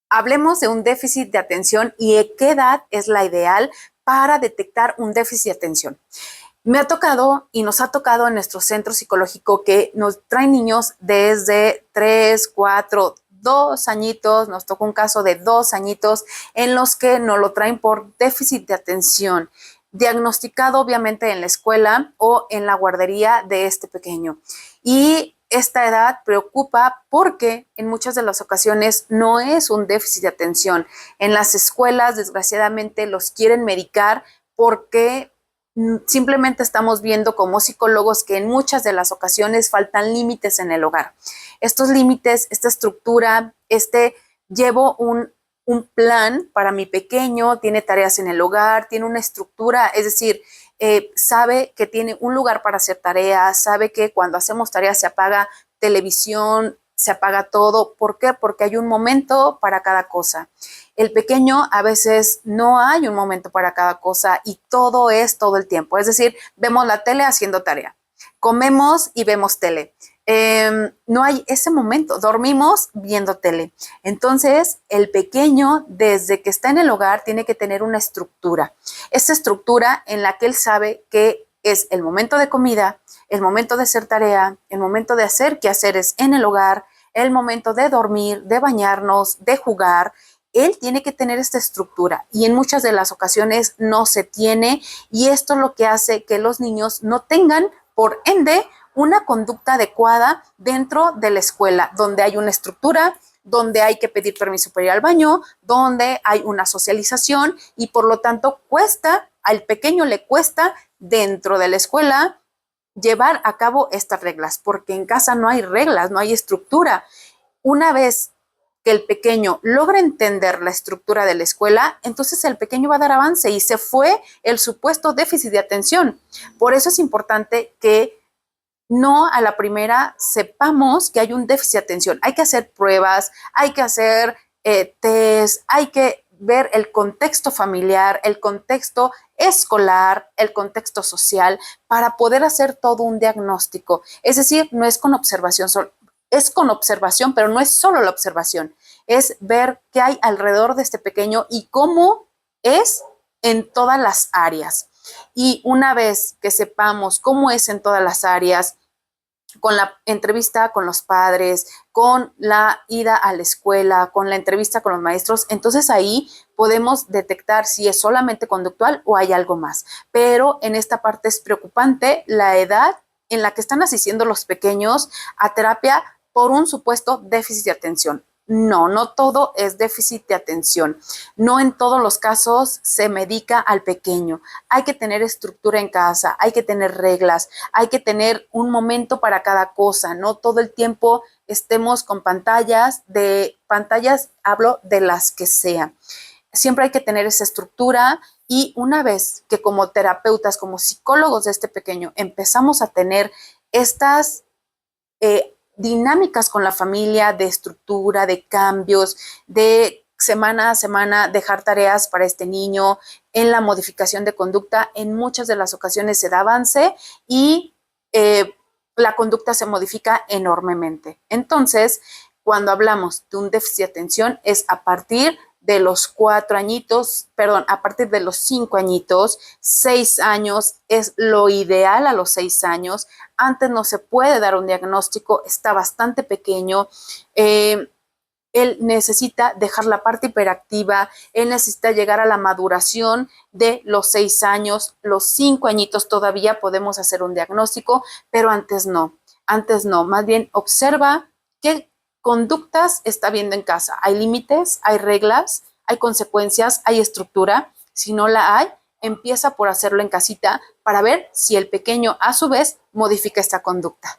hablemos de un déficit de atención y qué edad es la ideal para detectar un déficit de atención. Me ha tocado y nos ha tocado en nuestro centro psicológico que nos traen niños desde 3, 4, 2 añitos, nos tocó un caso de 2 añitos en los que nos lo traen por déficit de atención, diagnosticado obviamente en la escuela o en la guardería de este pequeño. Y esta edad preocupa porque en muchas de las ocasiones no es un déficit de atención. En las escuelas, desgraciadamente, los quieren medicar porque simplemente estamos viendo como psicólogos que en muchas de las ocasiones faltan límites en el hogar. Estos límites, esta estructura, llevo un plan para mi pequeño, tiene tareas en el hogar, tiene una estructura, es decir, sabe que tiene un lugar para hacer tareas, sabe que cuando hacemos tareas se apaga televisión, se apaga todo. ¿Por qué? Porque hay un momento para cada cosa. El pequeño a veces no hay un momento para cada cosa y todo es todo el tiempo. Es decir, vemos la tele haciendo tarea, comemos y vemos tele. No hay ese momento, dormimos viendo tele. Entonces, el pequeño, desde que está en el hogar, tiene que tener una estructura. Esa estructura en la que él sabe que es el momento de comida, el momento de hacer tarea, el momento de hacer quehaceres en el hogar, el momento de dormir, de bañarnos, de jugar. Él tiene que tener esta estructura y en muchas de las ocasiones no se tiene, y esto es lo que hace que los niños no tengan, por ende, una conducta adecuada dentro de la escuela, donde hay una estructura, donde hay que pedir permiso para ir al baño, donde hay una socialización y por lo tanto al pequeño le cuesta dentro de la escuela llevar a cabo estas reglas, porque en casa no hay reglas, no hay estructura. Una vez que el pequeño logra entender la estructura de la escuela, entonces el pequeño va a dar avance y se fue el supuesto déficit de atención. Por eso es importante que no a la primera sepamos que hay un déficit de atención. Hay que hacer pruebas, hay que hacer test, hay que ver el contexto familiar, el contexto escolar, el contexto social, para poder hacer todo un diagnóstico. Es decir, no es con observación, es con observación, pero no es solo la observación, es ver qué hay alrededor de este pequeño y cómo es en todas las áreas. Y una vez que sepamos cómo es en todas las áreas, con la entrevista con los padres, con la ida a la escuela, con la entrevista con los maestros, entonces ahí podemos detectar si es solamente conductual o hay algo más. Pero en esta parte es preocupante la edad en la que están asistiendo los pequeños a terapia por un supuesto déficit de atención. No, no todo es déficit de atención. No en todos los casos se medica al pequeño. Hay que tener estructura en casa, hay que tener reglas, hay que tener un momento para cada cosa. No todo el tiempo estemos con pantallas, hablo de las que sean. Siempre hay que tener esa estructura y una vez que como terapeutas, como psicólogos de este pequeño, empezamos a tener estas dinámicas con la familia, de estructura, de cambios, de semana a semana dejar tareas para este niño, en la modificación de conducta, en muchas de las ocasiones se da avance y la conducta se modifica enormemente. Entonces, cuando hablamos de un déficit de atención es a partir de los 4 añitos, a partir de los 5 añitos, 6 años es lo ideal a los 6 años. Antes no se puede dar un diagnóstico, está bastante pequeño. Él necesita dejar la parte hiperactiva, él necesita llegar a la maduración de los 6 años, los 5 añitos todavía podemos hacer un diagnóstico, pero antes no, más bien observa qué conductas está viendo en casa. Hay límites, hay reglas, hay consecuencias, hay estructura. Si no la hay, empieza por hacerlo en casita para ver si el pequeño a su vez modifica esta conducta.